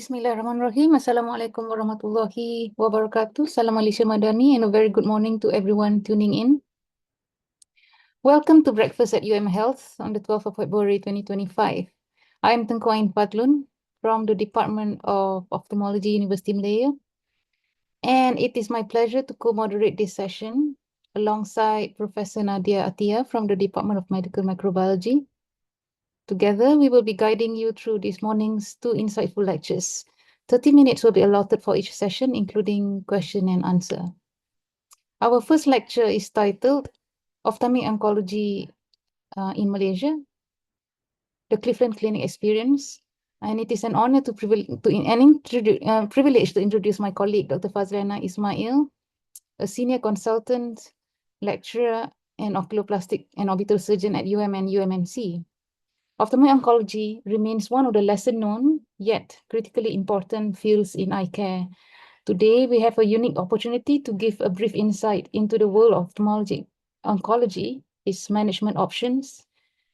Bismillahirrahmanirrahim. Assalamualaikum warahmatullahi wabarakatuh. Salam Malaysia Madani and a very good morning to everyone tuning in. Welcome to Breakfast at UMHealth on the 12th of February 2025. I am Tengku from the Department of Ophthalmology, University Malaya. And it is my pleasure to co-moderate this session alongside Professor Nadia Atia from the Department of Medical Microbiology. Together, we will be guiding you through this morning's two insightful lectures. 30 minutes will be allotted for each session, including question and answer. Our first lecture is titled Ophthalmic Oncology in Malaysia, the Cleveland Clinic Experience. And it is an honor privilege to introduce my colleague, Dr. Fazliana Ismail, a senior consultant, lecturer, and oculoplastic and orbital surgeon at UM and UMNC. Ophthalmic oncology remains one of the lesser known, yet critically important fields in eye care. Today, we have a unique opportunity to give a brief insight into the world of oncology, its management options,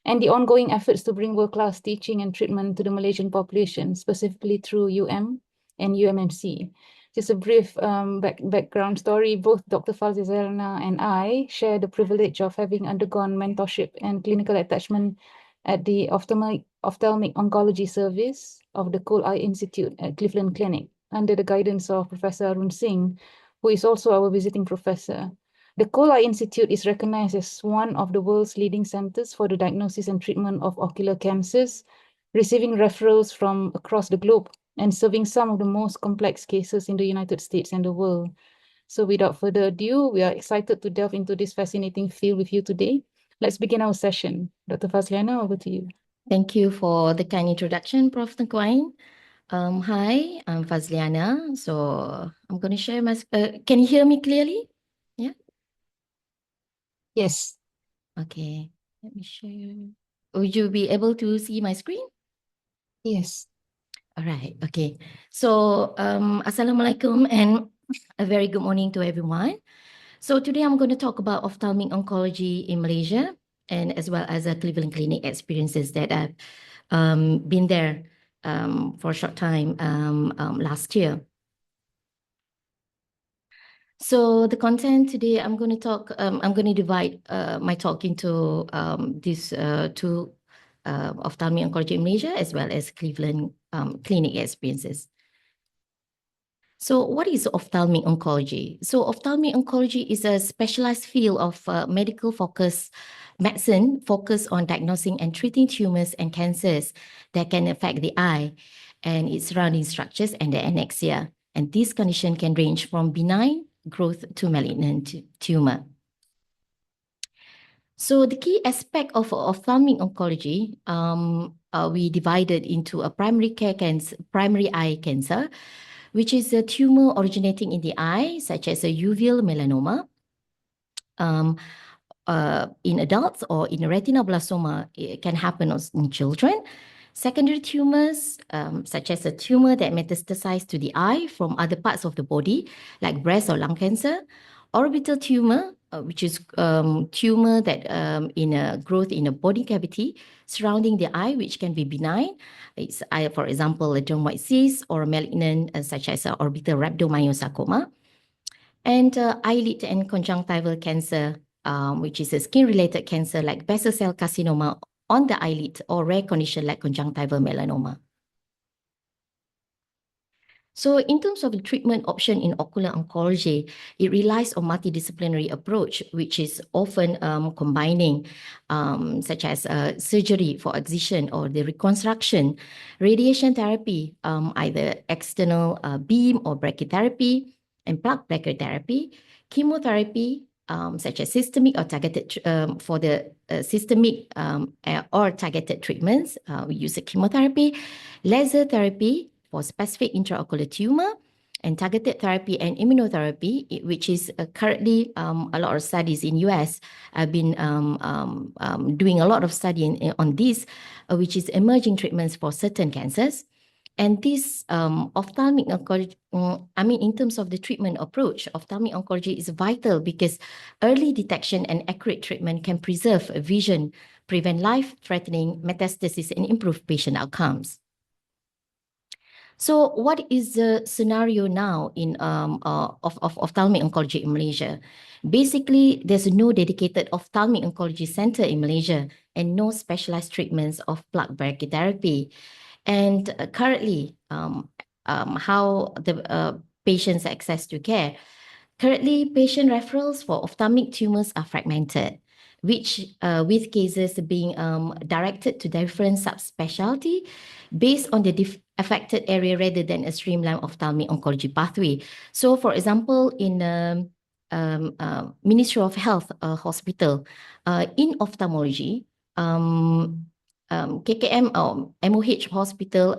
and the ongoing efforts to bring world-class teaching and treatment to the Malaysian population, specifically through UM and UMMC. Just a brief background story, both Dr. Fazliana and I share the privilege of having undergone mentorship and clinical attachment at the Ophthalmic Oncology Service of the Cole Eye Institute at Cleveland Clinic under the guidance of Professor Arun Singh, who is also our visiting professor. The Cole Eye Institute is recognized as one of the world's leading centers for the diagnosis and treatment of ocular cancers, receiving referrals from across the globe and serving some of the most complex cases in the United States and the world. So without further ado, we are excited to delve into this fascinating field with you today. Let's begin our session. Dr. Fazliana, over to you. Thank you for the kind introduction, Prof. Tengku. Hi, I'm Fazliana. So I'm going to share my... can you hear me clearly? Yeah? Yes. Okay, let me share. Would you be able to see my screen? Yes. All right, okay. So, Assalamualaikum and a very good morning to everyone. So today I'm going to talk about ophthalmic oncology in Malaysia and as well as a Cleveland Clinic experiences that I've been there for a short time last year. So the content today, I'm going to divide my talk into these two ophthalmic oncology in Malaysia as well as Cleveland Clinic experiences. So what is ophthalmic oncology? So ophthalmic oncology is a specialized field of medical medicine focused on diagnosing and treating tumors and cancers that can affect the eye and its surrounding structures and the annexia. And this condition can range from benign growth to malignant tumor. So the key aspect of ophthalmic oncology, we divided into a primary eye cancer, which is a tumor originating in the eye, such as a uveal melanoma. In adults or in retinoblastoma, it can happen in children. Secondary tumors, such as a tumor that metastasizes to the eye from other parts of the body, like breast or lung cancer. Orbital tumor, which is tumor that in a growth in a body cavity surrounding the eye, which can be benign. It's, for example, a dermoid cyst or malignant, such as orbital rhabdomyosarcoma. And eyelid and conjunctival cancer, which is a skin-related cancer like basal cell carcinoma on the eyelid or rare condition like conjunctival melanoma. So in terms of the treatment option in ocular oncology, it relies on multidisciplinary approach, which is often combining such as surgery for excision or the reconstruction, radiation therapy, either external beam or brachytherapy, and plaque brachytherapy, chemotherapy, such as systemic or targeted for the systemic or targeted treatments. We use a chemotherapy, laser therapy, for specific intraocular tumor, and targeted therapy and immunotherapy, which is currently a lot of studies in US have been doing a lot of study on this, which is emerging treatments for certain cancers. And this ophthalmic oncology, in terms of the treatment approach, ophthalmic oncology is vital because early detection and accurate treatment can preserve vision, prevent life-threatening metastasis, and improve patient outcomes. So what is the scenario now in of ophthalmic oncology in Malaysia? Basically, there's no dedicated ophthalmic oncology center in Malaysia and no specialized treatments of plaque brachytherapy. And currently, how the patients access to care. Currently, patient referrals for ophthalmic tumors are fragmented, which with cases being directed to different subspecialty based on the affected area rather than a streamlined ophthalmic oncology pathway. So, for example, in Ministry of Health hospital, in ophthalmology, KKM MOH hospital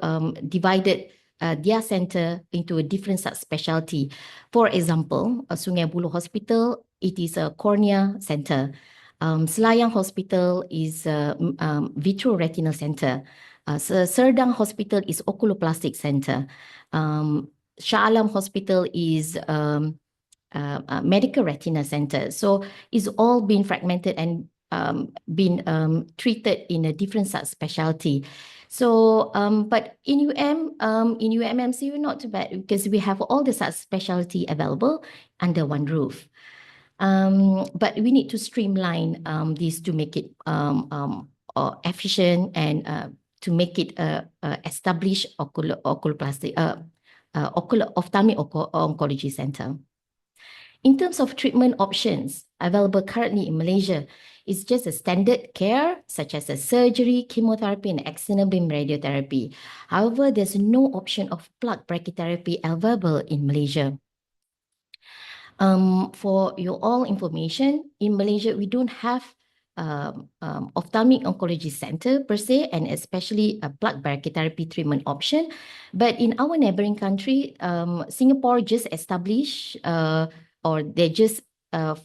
divided their center into a different subspecialty. For example, Sungai Buloh Hospital, it is a cornea center. Selayang Hospital is a vitreoretinal center. Serdang Hospital is oculoplastic center. Shah Alam Hospital is medical retina center. So it's all been fragmented and been treated in a different subspecialty. So, but in UMMC, we're not too bad because we have all the subspecialty available under one roof. But we need to streamline this to make it efficient and to make it established ophthalmic oncology center. In terms of treatment options available currently in Malaysia, it's just a standard care such as a surgery, chemotherapy, and external beam radiotherapy. However, there's no option of plaque brachytherapy available in Malaysia. For your all information, in Malaysia, we don't have ophthalmic oncology center per se, and especially a plaque brachytherapy treatment option. But in our neighboring country, Singapore just established or they just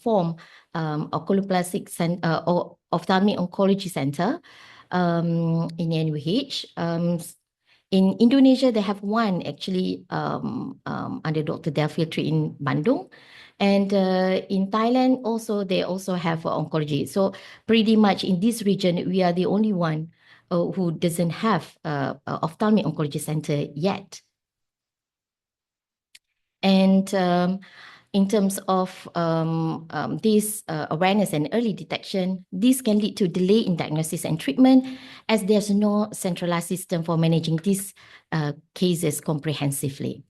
form oculoplastic or ophthalmic oncology center in NUH. In Indonesia, they have one actually under Dr. Delphia Tree in Bandung. And in Thailand also, they also have oncology. So pretty much in this region, we are the only one who doesn't have ophthalmic oncology center yet. And in terms of this awareness and early detection, this can lead to delay in diagnosis and treatment as there's no centralized system for managing these cases comprehensively.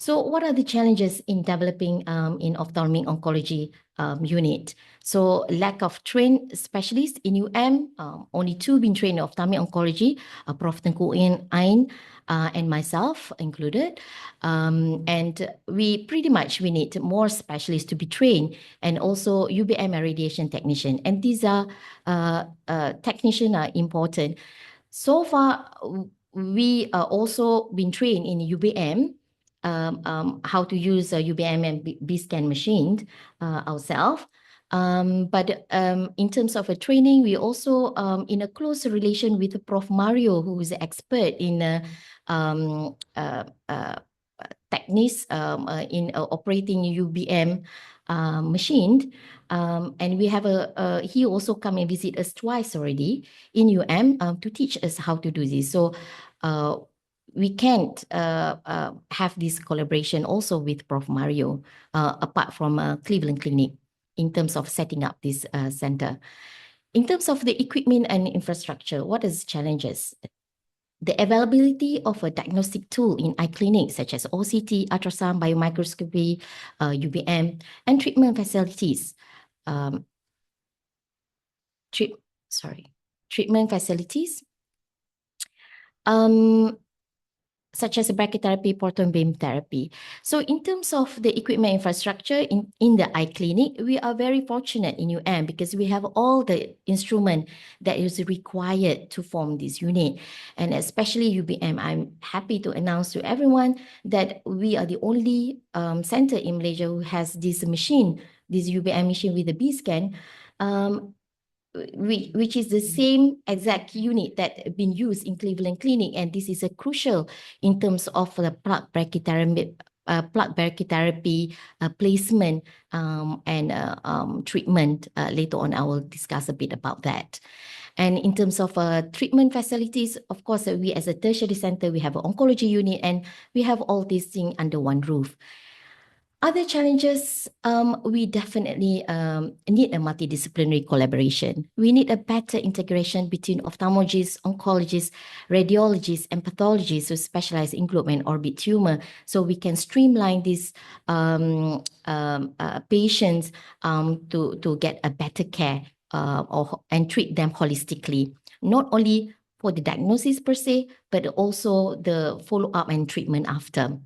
So what are the challenges in developing in ophthalmic oncology unit? So lack of trained specialists in only 2 been trained in ophthalmic oncology, Prof. Tengku and myself included. And we need more specialists to be trained, and also UBM and radiation technician. And these are technicians are important. So far, we are also been trained in UBM, how to use a UBM and B-scan machine ourselves. But in terms of a training, we also in a close relation with Prof. Mario, who is an expert in techniques in operating UBM machine. And we have he also come and visit us twice already in to teach us how to do this. So we can't have this collaboration also with Prof. Mario, apart from Cleveland Clinic, in terms of setting up this center. In terms of the equipment and infrastructure, what is challenges? The availability of a diagnostic tool in eye clinics such as OCT, ultrasound, biomicroscopy, UBM, and treatment facilities. Treatment facilities. Such as brachytherapy, proton beam therapy. So in terms of the equipment infrastructure in the eye clinic, we are very fortunate in because we have all the instrument that is required to form this unit. And especially UBM, I'm happy to announce to everyone that we are the only center in Malaysia who has this machine, this UBM machine with the B-scan, which is the same exact unit that been used in Cleveland Clinic, and this is a crucial in terms of the plaque brachytherapy, placement and treatment. Later on, I will discuss a bit about that. And in terms of treatment facilities, of course, we as a tertiary center, we have an oncology unit and we have all these things under one roof. Other challenges, we definitely need a multidisciplinary collaboration. We need a better integration between ophthalmologists, oncologists, radiologists, and pathologists who specialize in globe and orbit tumor, so we can streamline these patients to get a better care and treat them holistically, not only for the diagnosis per se, but also the follow-up and treatment after.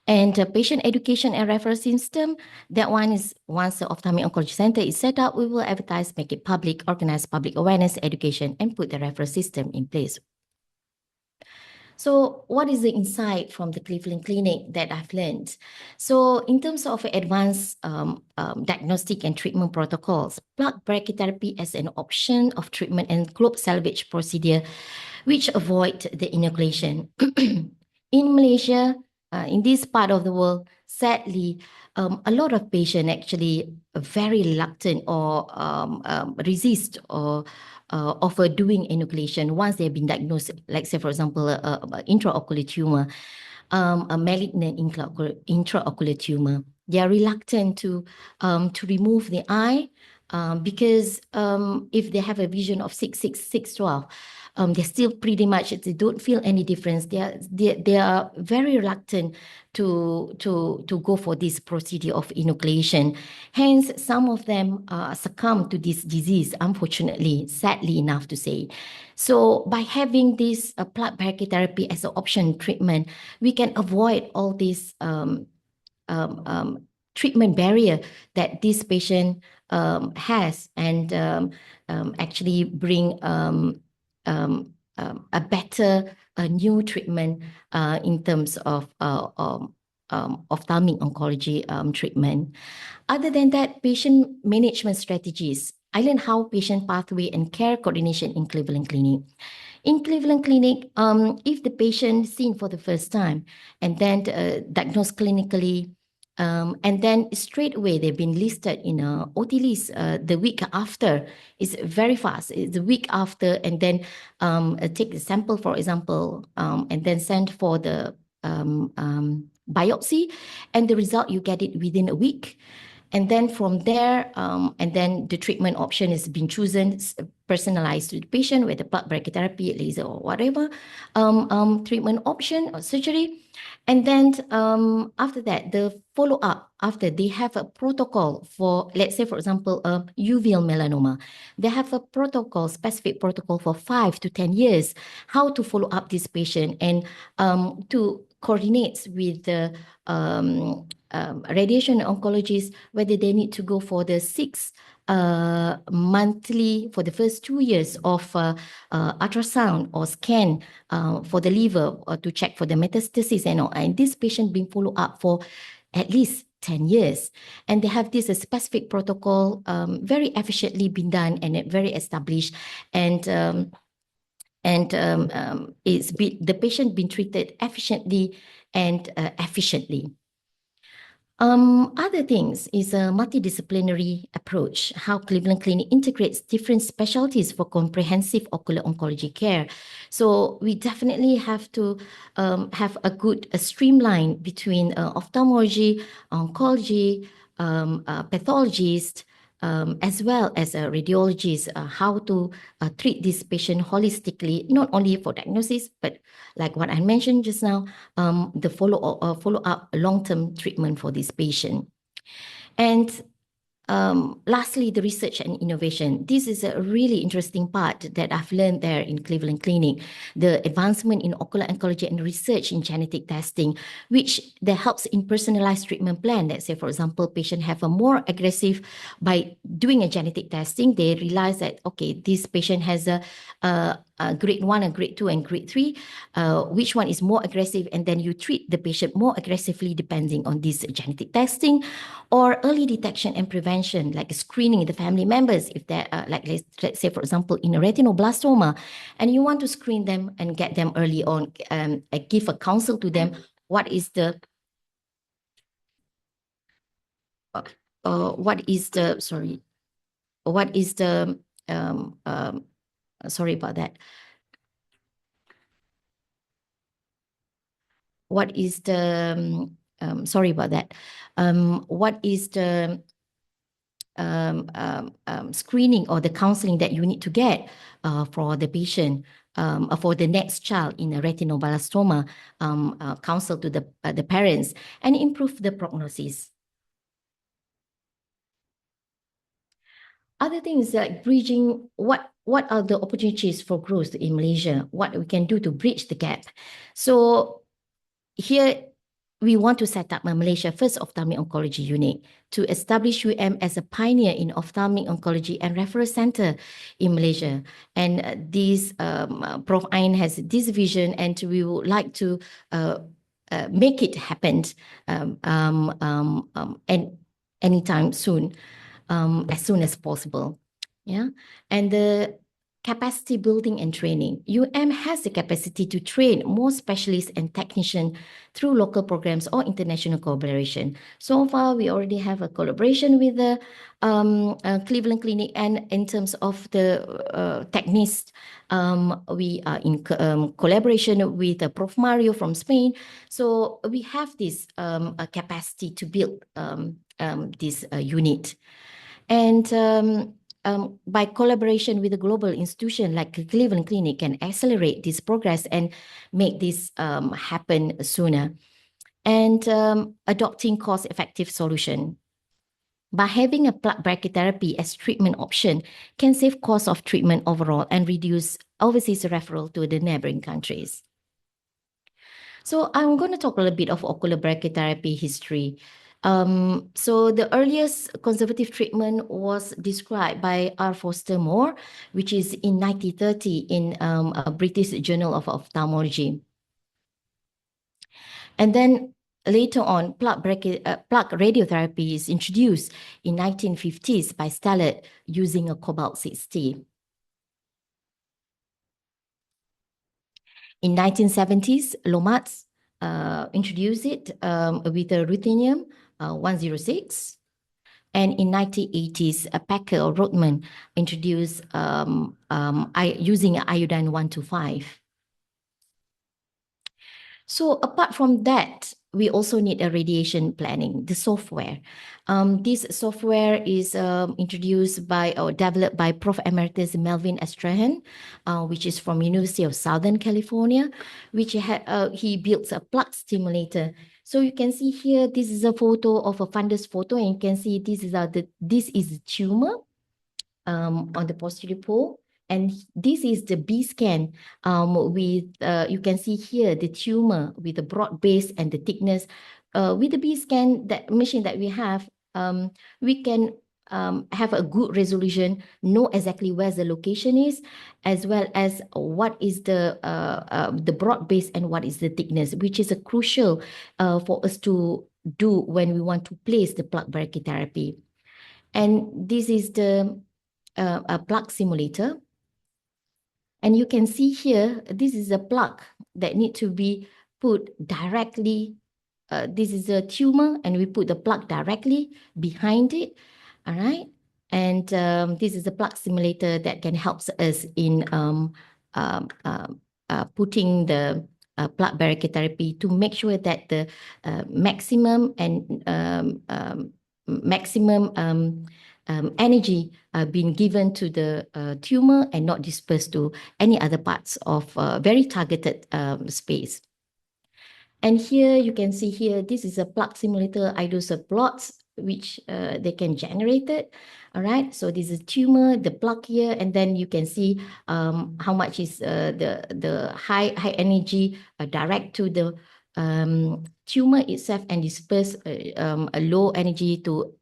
And patient education and referral system, that one is once the Ophthalmic Oncology Center is set up, we will advertise, make it public, organize public awareness, education, and put the referral system in place. So what is the insight from the Cleveland Clinic that I've learned? So in terms of advanced diagnostic and treatment protocols, plaque brachytherapy as an option of treatment and globe salvage procedure, which avoid the inoculation. In Malaysia, in this part of the world, sadly, a lot of patients actually are very reluctant or resist or offer doing inoculation once they've been diagnosed, like say, for example, intraocular tumor, a malignant intraocular tumor. They are reluctant to remove the eye because if they have a vision of 6/6/6/12, they're still pretty much, they don't feel any difference. They are very reluctant to go for this procedure of inoculation. Hence, some of them succumb to this disease, unfortunately, sadly enough to say. So by having this plaque brachytherapy as an option treatment, we can avoid all this treatment barrier that this patient has, and actually bring a better new treatment in terms of ophthalmic oncology treatment. Other than that, patient management strategies. I learned how patient pathway and care coordination in Cleveland Clinic. In Cleveland Clinic, if the patient seen for the first time and then diagnosed clinically, and then straight away they've been listed in a OT list the week after. It's very fast. It's the week after, and then take the sample, for example, and then send for the biopsy, and the result you get it within a week. And then from there, and then the treatment option is being chosen, personalized to the patient, whether plaque brachytherapy, laser, or whatever treatment option or surgery. And then after that, the follow-up, after they have a protocol for, let's say, for example, uveal melanoma, they have a protocol, specific protocol for 5 to 10 years, how to follow up this patient and to coordinate with the radiation oncologist, whether they need to go for the 6 monthly for the first 2 years of ultrasound or scan for the liver to check for the metastasis and all. And this patient being followed up for at least 10 years. And they have this specific protocol very efficiently been done and very established. And the patient been treated efficiently and efficiently. Other things is a multidisciplinary approach, how Cleveland Clinic integrates different specialties for comprehensive ocular oncology care. So we definitely have to have a good streamline between ophthalmology, oncology, pathologist, as well as a radiologist, how to treat this patient holistically, not only for diagnosis, but like what I mentioned just now, the follow-up long-term treatment for this patient. And lastly, the research and innovation. This is a really interesting part that I've learned there in Cleveland Clinic, the advancement in ocular oncology and research in genetic testing, which that helps in personalized treatment plan. Let's say, for example, patient have a more aggressive, by doing a genetic testing, they realize that, okay, this patient has a grade 1 and grade 2 and grade 3, which one is more aggressive, and then you treat the patient more aggressively depending on this genetic testing, or early detection and prevention, like screening the family members, if they're like let's say, for example, in a retinoblastoma, and you want to screen them and get them early on, give a counsel to them, what is the sorry about that. What is the, sorry about that. What is the screening or the counseling that you need to get for the patient, for the next child in a retinoblastoma, counsel to the parents and improve the prognosis. Other things like bridging, what are the opportunities for growth in Malaysia? What we can do to bridge the gap? So here we want to set up a Malaysia first ophthalmic oncology unit to establish UM as a pioneer in ophthalmic oncology and referral center in Malaysia. And this Prof. Ain has this vision, and we would like to make it happen and anytime soon, as soon as possible. Yeah, and the capacity building and training. has the capacity to train more specialists and technicians through local programs or international collaboration. So far, we already have a collaboration with the Cleveland Clinic, and in terms of the technicians, we are in collaboration with Prof. Mario from Spain. So we have this capacity to build this unit. And by collaboration with a global institution like Cleveland Clinic can accelerate this progress and make this happen sooner. And adopting cost-effective solution. By having a plaque brachytherapy as treatment option can save cost of treatment overall and reduce overseas referral to the neighboring countries. So I'm going to talk a little bit of ocular brachytherapy history. So the earliest conservative treatment was described by R. Foster Moore, which is in 1930 in a British Journal of Ophthalmology. And then later on, plaque radiotherapy is introduced in 1950s by Stellert using a cobalt-60. In 1970s, Lomatz introduced it with a ruthenium 106. And in 1980s, Packer or Rothman introduced using iodine 125. So apart from that, we also need a radiation planning, the software. This software is introduced by or developed by Prof. Emeritus Melvin Estrahan, which is from University of Southern California, which he built a plaque stimulator. So you can see here, this is a photo of a fundus photo, and you can see this is the tumor on the posterior pole. And this is the B scan with, you can see here, the tumor with the broad base and the thickness. With the B scan, that machine that we have, we can have a good resolution, know exactly where the location is, as well as what is the broad base and what is the thickness, which is a crucial for us to do when we want to place the plaque brachytherapy. And this is the a plaque simulator. And you can see here, this is a plaque that need to be put directly. This is a tumor, and we put the plaque directly behind it. All right. And this is a plaque simulator that can help us in putting the plaque brachytherapy to make sure that the maximum energy being given to the tumor and not dispersed to any other parts of very targeted space. And here you can see here, this is a plaque simulator iDosor plots, which they can generate it. All right, so this is tumor, the plaque here, and then you can see how much is the high energy direct to the tumor itself and disperse a low energy to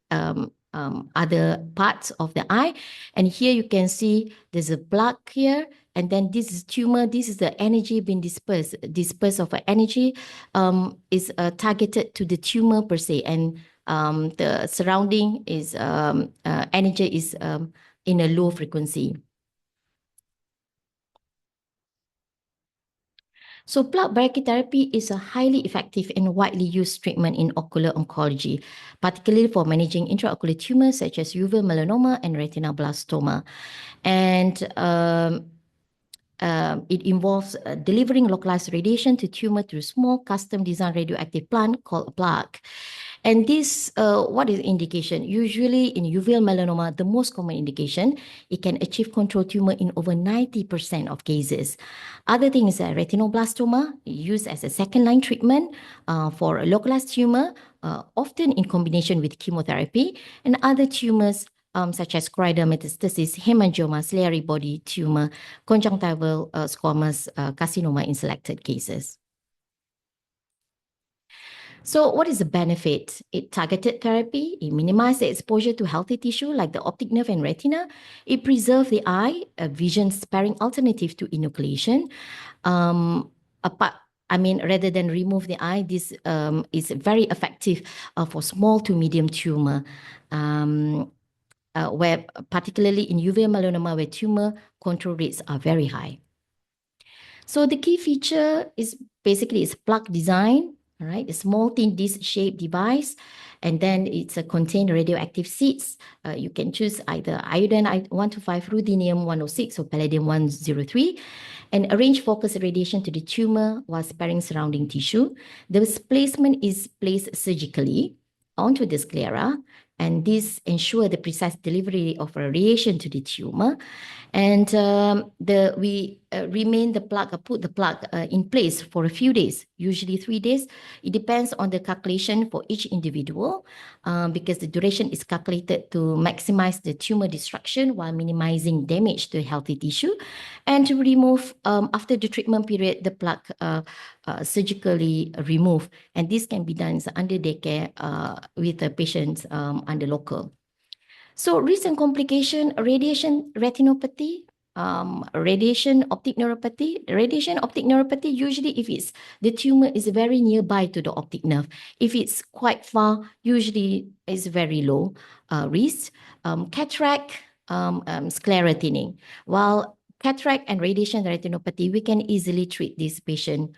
other parts of the eye. And here you can see there's a plaque here, and then this is tumor. This is the energy being dispersed. Disperse of energy is targeted to the tumor per se, and the surrounding is energy is in a low frequency. So plaque brachytherapy is a highly effective and widely used treatment in ocular oncology, particularly for managing intraocular tumors such as uveal melanoma and retinoblastoma. And it involves delivering localized radiation to tumor through small custom-designed radioactive plant called a plaque. And this, what is indication? Usually in uveal melanoma, the most common indication, it can achieve control tumor in over 90% of cases. Other things are retinoblastoma, used as a second-line treatment for a localized tumor, often in combination with chemotherapy, and other tumors such as choroidal metastasis, hemangioma, ciliary body tumor, conjunctival squamous carcinoma in selected cases. So what is the benefit? It targeted therapy, it minimizes the exposure to healthy tissue like the optic nerve and retina. It preserves the eye, a vision-sparing alternative to enucleation. Rather than remove the eye, this is very effective for small to medium tumor. Where particularly in uveal melanoma, where tumor control rates are very high. So the key feature is basically its plaque design, all right? A small thin disc-shaped device, and then it's a contained radioactive seeds. You can choose either iodine 125, ruthenium 106, or palladium 103, and arrange focused radiation to the tumor while sparing surrounding tissue. The placement is placed surgically onto the sclera, and this ensures the precise delivery of radiation to the tumor. And we put the plug in place for a few days, usually 3 days. It depends on the calculation for each individual because the duration is calculated to maximize the tumor destruction while minimizing damage to healthy tissue. And to remove, after the treatment period, the plug surgically removed. And this can be done under daycare with the patients under local. So recent complication, radiation retinopathy, radiation optic neuropathy. Radiation optic neuropathy, usually if the tumor is very nearby to the optic nerve. If it's quite far, usually is very low risk. Cataract, sclera thinning. While cataract and radiation retinopathy, we can easily treat this patient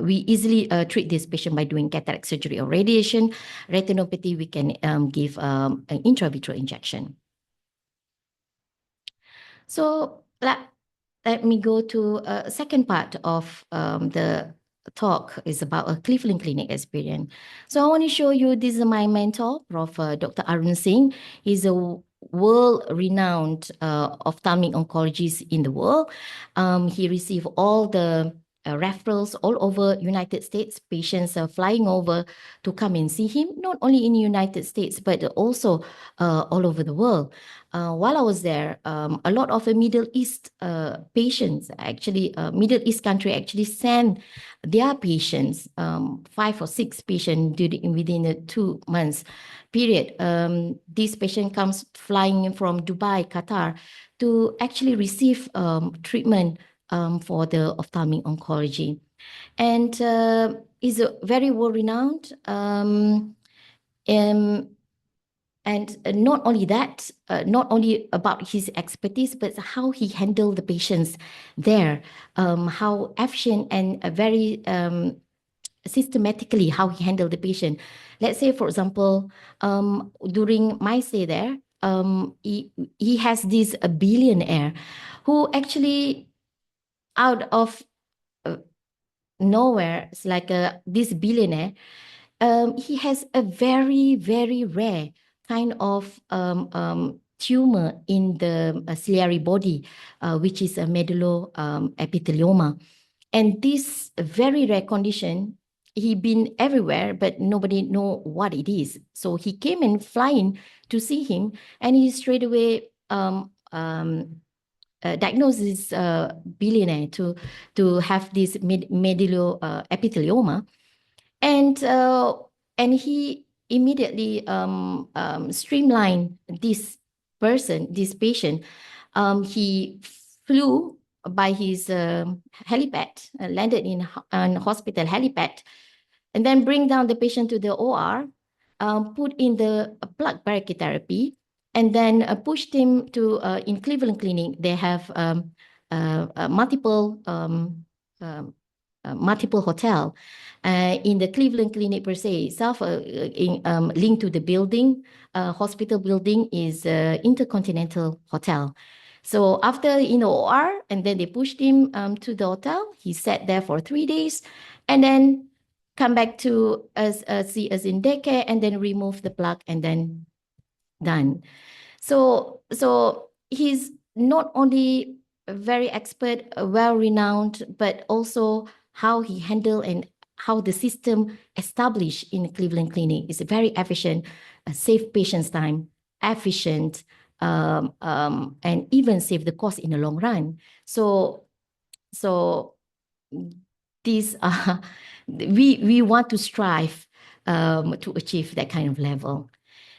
we easily treat this patient by doing cataract surgery or radiation. Retinopathy, we can give an intravitreal injection. So let me go to a second part of the talk is about a Cleveland Clinic experience. So I want to show you, this is my mentor, Prof. Dr. Arun Singh. He's a world-renowned ophthalmic oncologist in the world. He received all the referrals all over United States. Patients are flying over to come and see him, not only in the United States, but also all over the world. While I was there, a lot of Middle East patients, actually, Middle East country actually send their patients, 5 or 6 patients within a 2 months period. This patient comes flying from Dubai, Qatar, to actually receive treatment for the ophthalmic oncology. And is very well-renowned. And not only that, not only about his expertise, but how he handled the patients there, how efficient and very systematically how he handled the patient. Let's say, for example, during my stay there, he has this a billionaire who actually out of nowhere, it's like this billionaire, he has a very, very rare kind of tumor in the ciliary body, which is a medulloepithelioma. And this very rare condition, he been everywhere, but nobody know what it is. So he came and flying to see him, and he straight away diagnosed this billionaire to have this medulloepithelioma. And he immediately streamlined this patient. He flew by his helipad, landed in hospital helipad, and then bring down the patient to the OR, put in the plug brachytherapy, and then pushed him to, in Cleveland Clinic, they have multiple hotel. In the Cleveland Clinic per se itself, linked to the building, hospital building is Intercontinental Hotel. So after in the OR, and then they pushed him to the hotel. He sat there for 3 days, and then come back to us, see us in daycare, and then remove the plug, and then done. So he's not only very expert, well-renowned, but also how he handled and how the system established in the Cleveland Clinic is very efficient, save patients' time, efficient, and even save the cost in the long run. So these are we want to strive to achieve that kind of level.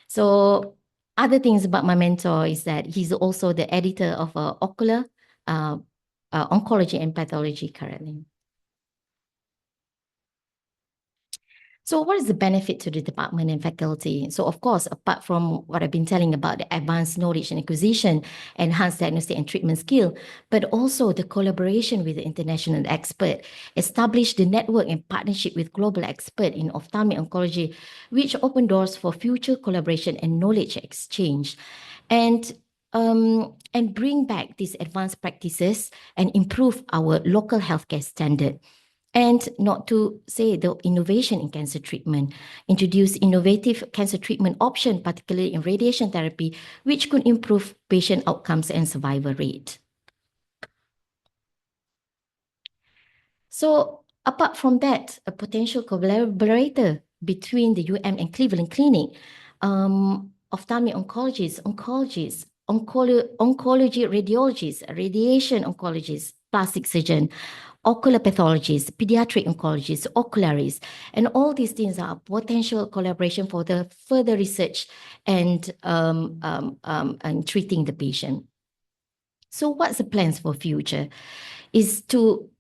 So other things about my mentor is that he's also the editor of Ocular Oncology and Pathology currently. So what is the benefit to the department and faculty? So of course, apart from what I've been telling about the advanced knowledge and acquisition, enhanced diagnostic and treatment skill, but also the collaboration with the international expert, establish the network and partnership with global expert in ophthalmic oncology, which open doors for future collaboration and knowledge exchange. And bring back these advanced practices and improve our local healthcare standard. And not to say the innovation in cancer treatment, introduce innovative cancer treatment option, particularly in radiation therapy, which could improve patient outcomes and survival rate. So apart from that, a potential collaborator between the UM and Cleveland Clinic, ophthalmic oncologists, oncology radiologists, radiation oncologists, plastic surgeon, ocular pathologists, pediatric oncologists, ocularists, and all these things are potential collaboration for the further research and treating the patient. So what's the plans for future? Is to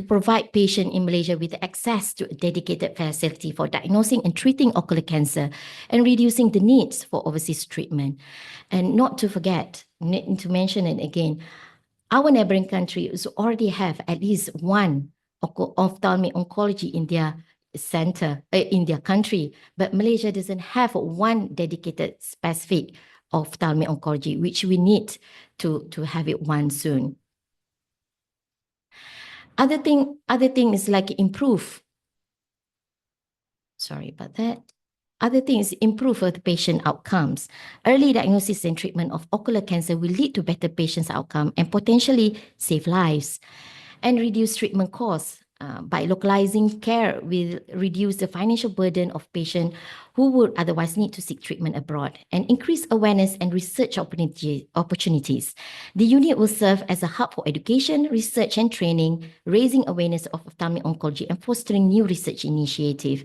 provide patients in Malaysia with access to a dedicated facility for diagnosing and treating ocular cancer and reducing the needs for overseas treatment. And not to forget, need to mention it again, our neighboring countries already have at least one ophthalmic oncology in their center, in their country, but Malaysia doesn't have one dedicated specific ophthalmic oncology, which we need to have it one soon. Other thing is like improve. Sorry about that. Other things improve the patient outcomes. Early diagnosis and treatment of ocular cancer will lead to better patient's outcome and potentially save lives. And reduce treatment costs. By localizing care will reduce the financial burden of patients who would otherwise need to seek treatment abroad and increase awareness and research opportunities. The unit will serve as a hub for education, research and training, raising awareness of ophthalmic oncology and fostering new research initiatives.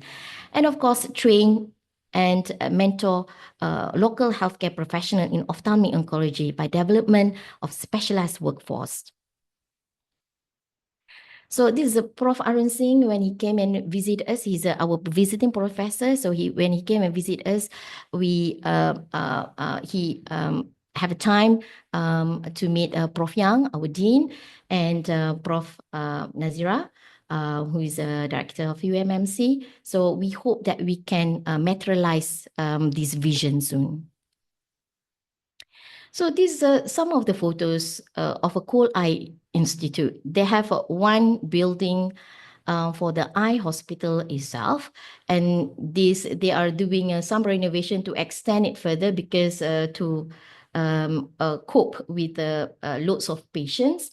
And of course, train and mentor local healthcare professionals in ophthalmic oncology by development of specialized workforce. So this is Prof. Arun Singh when he came and visited us. He's our visiting professor. So when he came and visited us, he have a time to meet Prof. Yang, our dean, and Prof. Nazira, who is a director of UMMC. So we hope that we can materialize this vision soon. So these are some of the photos of a Cold Eye Institute. They have one building for the eye hospital itself, and they are doing some renovation to extend it further because to cope with loads of patients.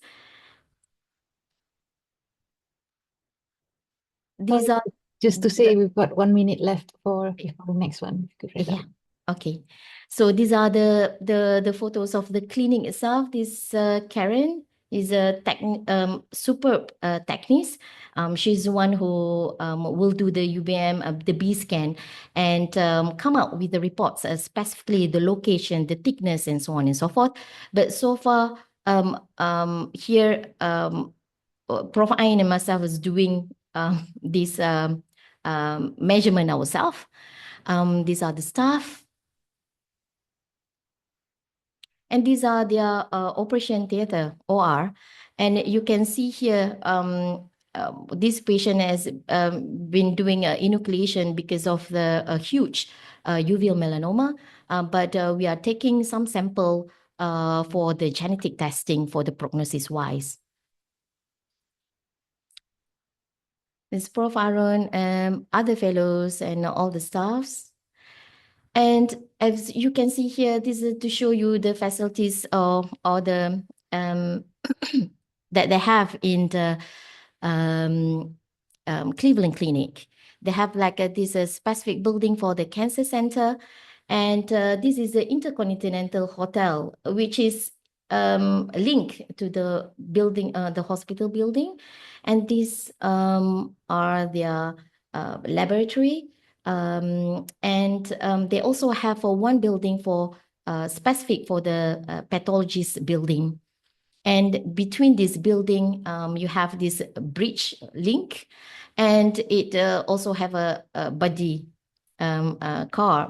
These are just to say we've got 1 minute left for the next one. Yeah. Okay. So these are the photos of the clinic itself. This Karen is a superb technician. She's the one who will do the UBM, the B scan, and come out with the reports, specifically the location, the thickness, and so on and so forth. But so far, here, Prof. Ain and myself is doing this measurement ourselves. These are the staff. And these are their operation theater, OR. And you can see here, this patient has been doing enucleation because of the huge uveal melanoma, but we are taking some sample for the genetic testing for the prognosis wise. This Prof. Arun, other fellows and all the staffs. And as you can see here, this is to show you the facilities or the that they have in the Cleveland Clinic. They have like this specific building for the cancer center. And this is the Intercontinental Hotel, which is linked to the building, the hospital building. And these are their laboratory. And they also have one building for specific for the pathologist building. And between this building, you have this bridge link, and it also have a buggy car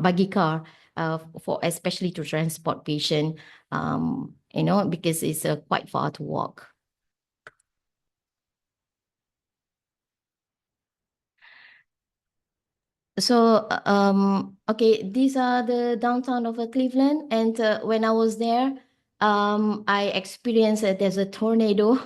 for especially to transport patient, because it's quite far to walk. So, okay, these are the downtown of Cleveland. And when I was there, I experienced that there's a tornado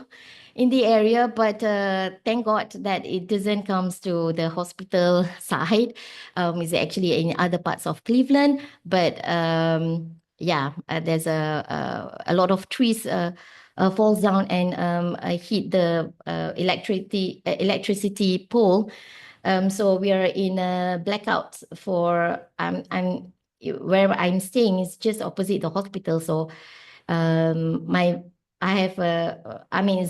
in the area, but thank God that it doesn't come to the hospital side. It's actually in other parts of Cleveland. But yeah, there's a lot of trees falls down and hit the electricity pole. So we are in a blackout for where I'm staying is just opposite the hospital. So it's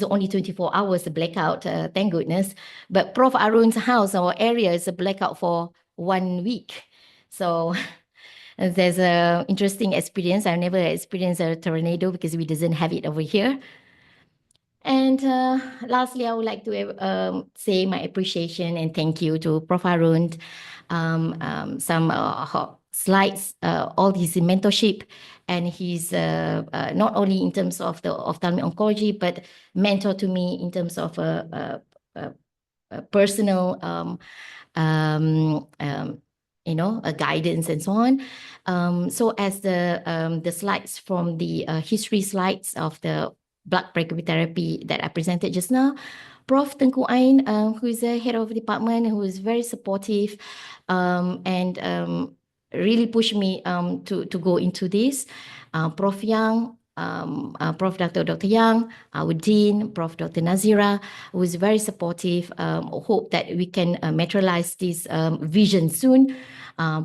only 24 hours blackout, thank goodness. But Prof. Arun's house, our area, is a blackout for 1 week. So there's a interesting experience. I've never experienced a tornado because we doesn't have it over here. And lastly, I would like to say my appreciation and thank you to Prof. Arun. Some slides, all his mentorship, and he's not only in terms of the ophthalmic oncology, but mentor to me in terms of personal guidance and so on. So as the slides from the history slides of the blood brachytherapy that I presented just now, Prof. Tengku Ain, who is the head of the department, who is very supportive and really pushed me to go into this. Prof. Yang, Prof. Dr. Yang, our Dean, Prof. Dr. Nazira, who is very supportive. Hope that we can materialize this vision soon.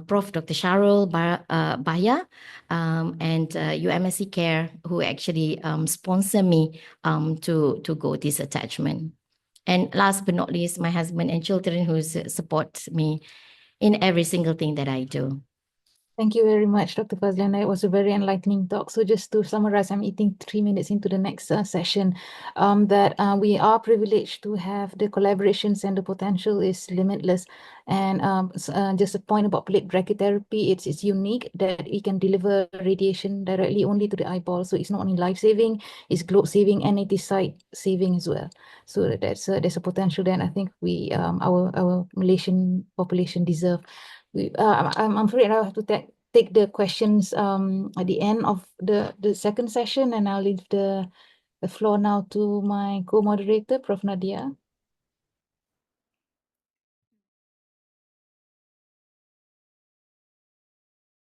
Prof. Dr. Sharul Baya and UMSC Care, who actually sponsor me to go this attachment. And last but not least, my husband and children who support me in every single thing that I do. Thank you very much, Dr. Fazliana. It was a very enlightening talk. So just to summarize, I'm eating 3 minutes into the next session, that we are privileged to have the collaborations and the potential is limitless. And just a point about plate brachytherapy, it's unique that it can deliver radiation directly only to the eyeball. So it's not only life-saving, it's globe-saving and it is sight-saving as well. So there's a potential there, and I think we our Malaysian population deserve. I'm afraid I have to take the questions at the end of the second session, and I'll leave the floor now to my co-moderator, Prof. Nadia.